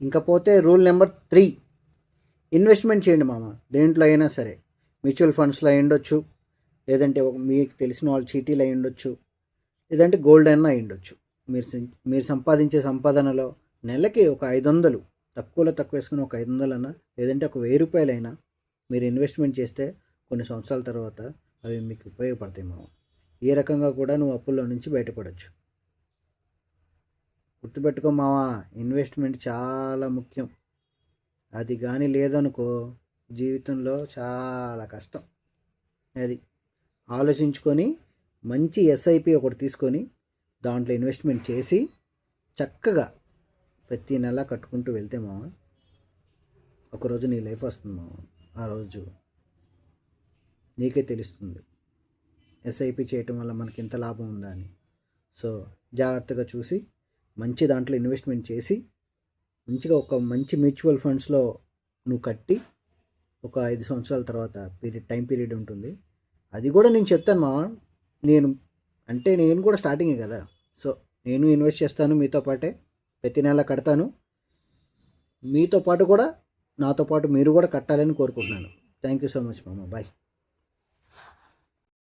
ఇంకపోతే rule number 3, investment చేయండి మామ. దేంట్లో అయినా సరే, మ్యూచువల్ ఫండ్స్లో అయి ఉండొచ్చు, లేదంటే మీకు తెలిసిన వాళ్ళ చీటీలు అయి ఉండొచ్చు, లేదంటే గోల్డ్ అయినా అయి ఉండొచ్చు. మీరు సంపాదించే సంపాదనలో నెలకి ఒక 500, తక్కువలో తక్కువ వేసుకుని ఒక 500 అన్నా, లేదంటే ఒక 1000 రూపాయలైనా మీరు ఇన్వెస్ట్మెంట్ చేస్తే కొన్ని సంవత్సరాల తర్వాత అవి మీకు ఉపయోగపడతాయి మామ. ఏ రకంగా కూడా నువ్వు అప్పుల్లో నుంచి బయటపడవచ్చు. గుర్తుపెట్టుకో మావా, ఇన్వెస్ట్మెంట్ చాలా ముఖ్యం. అది కానీ లేదనుకో జీవితంలో చాలా కష్టం. అది ఆలోచించుకొని మంచి ఎస్ఐపి ఒకటి తీసుకొని దాంట్లో ఇన్వెస్ట్మెంట్ చేసి చక్కగా ప్రతి నెల కట్టుకుంటూ వెళ్తే మామ, ఒకరోజు నీ లైఫ్ వస్తుంది మామ. ఆ రోజు నీకే తెలుస్తుంది ఎస్ఐపి చేయటం వల్ల మనకి ఎంత లాభం ఉందా అని. సో జాగ్రత్తగా చూసి మంచి దాంట్లో ఇన్వెస్ట్మెంట్ చేసి మంచిగా ఒక మంచి మ్యూచువల్ ఫండ్స్లో నువ్వు కట్టి ఒక 5 సంవత్సరాల తర్వాత టైం పీరియడ్ ఉంటుంది. అది కూడా నేను చెప్తాను మా. నేను కూడా స్టార్టింగే కదా. సో నేను ఇన్వెస్ట్ చేస్తాను మీతో పాటే, ప్రతి నెల కడతాను. మీతో పాటు కూడా నాతో పాటు మీరు కూడా కట్టాలని కోరుకుంటున్నాను. థ్యాంక్ యూ సో మచ్ మామ. బాయ్.